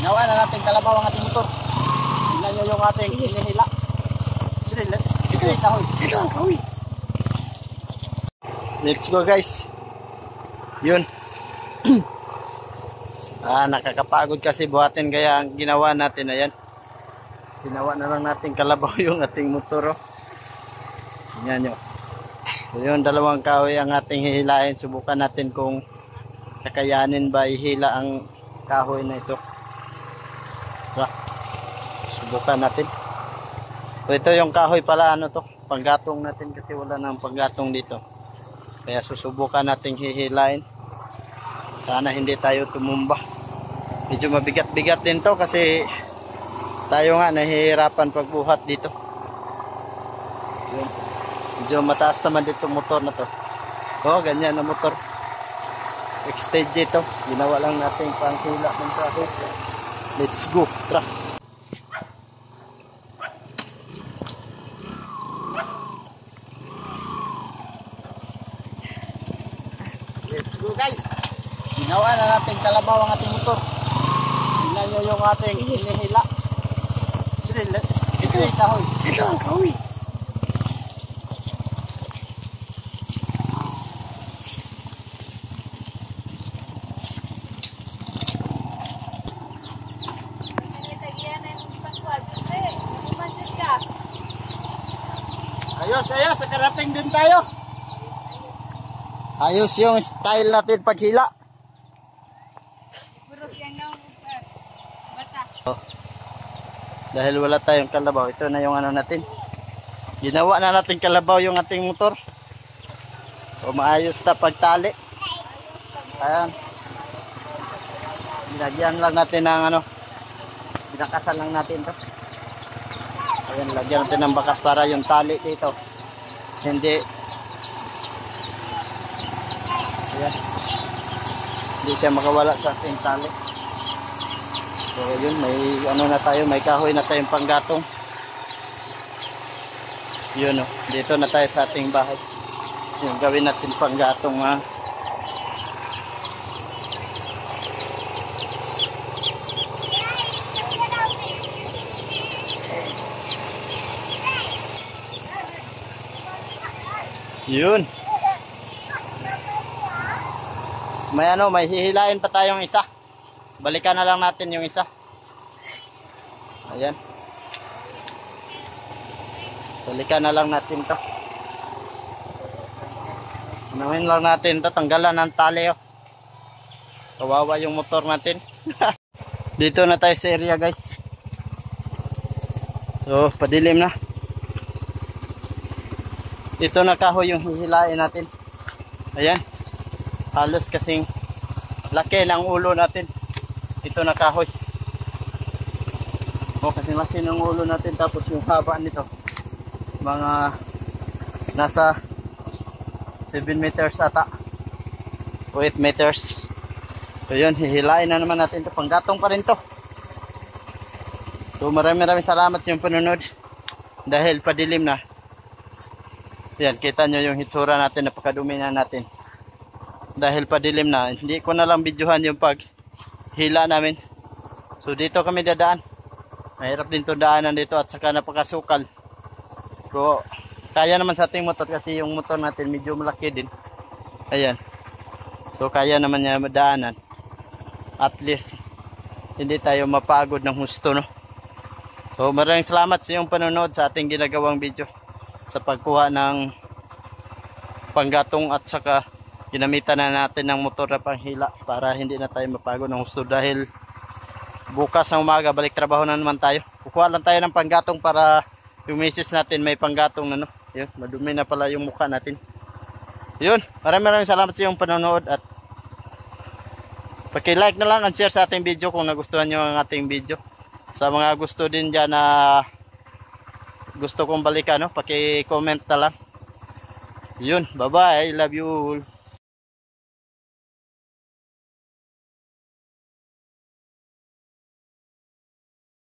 Ginawa na natin kalabaw ang ating motor. Tingnan nyo yung ating inihila. Ito ang kahoy. Let's go guys. Yun. Nakakapagod kasi buhatin, kaya ang ginawa natin, ayan. Ginawa na lang natin kalabaw yung ating motor. Tingnan nyo. So yun, dalawang kahoy ang ating hihilain. Subukan natin kung kakayanin ba ihila ang kahoy na ito. Subukan natin. So ito yung kahoy pala, ano to, panggatong natin kasi wala nang panggatong dito. Kaya susubukan nating hihilain. Sana hindi tayo tumumba. Medyo mabigat-bigat din to kasi tayo nga nahihirapan pagbuhat dito. Yun. Medyo mataas naman dito motor na to. Oh, ganyan na motor. X-stage ito. Ginawa lang natin panghila ng kahoy. Let's go. Tara. Let's go guys. Ginawa na natin kalabaw ang ating motor. Tingnan nyo yung ating inihila. Ito ang kahoy. Ayos, ayos. Nakarating din tayo. Ayos yung style natin paghila. Oh. Dahil wala tayong kalabaw, ito na yung ano natin. Ginawa na natin kalabaw yung ating motor. O maayos na pagtali. Ayan. Lagyan lang natin ng ano. Binakasan lang natin to. Ayan, lagyan natin ng bakas para yung tali dito hindi. Ayan. Hindi siya makawala sa ating tali. So yun, may ano na tayo, may kahoy na tayong panggatong. Yun o, dito na tayo sa ating bahay. Yung gawin natin panggatong ha. Yun. May ano, may hihilain pa tayong isa. Balikan na lang natin yung isa. Ayan. Balikan na lang natin to. Unahin lang natin to. Tanggalan ng tali oh. Kawawa yung motor natin. Dito na tayo sa area guys. So padilim na. Ito na kahoy yung hihilain natin. Ayan. Halos kasing laki ng ulo natin. Ito na kahoy. O kasing laki ng ulo natin. Tapos yung haba nito mga nasa 7 meters ata o 8 meters. So yun, hihilain na naman natin ito. Panggatong pa rin to. So maraming salamat yung panunod. Dahil padilim na. Yan, kita nyo yung hitsura natin. Napakadumi na natin. Dahil padilim na, hindi ko na lang videohan yung paghila namin. So dito kami dadaan. Mahirap din to daanan dito at saka napakasukal. So kaya naman sa ating motor kasi yung motor natin medyo malaki din. Ayan. So kaya naman niya madaanan. At least hindi tayo mapagod ng husto, no. So maraming salamat sa iyong panonood sa ating ginagawang video sa pagkuha ng panggatong at saka ginamitan na natin ng motor na panghila para hindi na tayo mapagod ng husto dahil bukas ng umaga balik trabaho na naman tayo. Kukuha lang tayo ng panggatong para yung misis natin may panggatong na, no. Yun, madumi na pala yung mukha natin. Yun, maraming salamat sa iyong panonood at paki-like na lang and share sa ating video kung nagustuhan nyo ang ating video. Sa mga gusto din dyan na gusto kong balikan, no, paki-comment na lang. Yun, bye bye, love you all.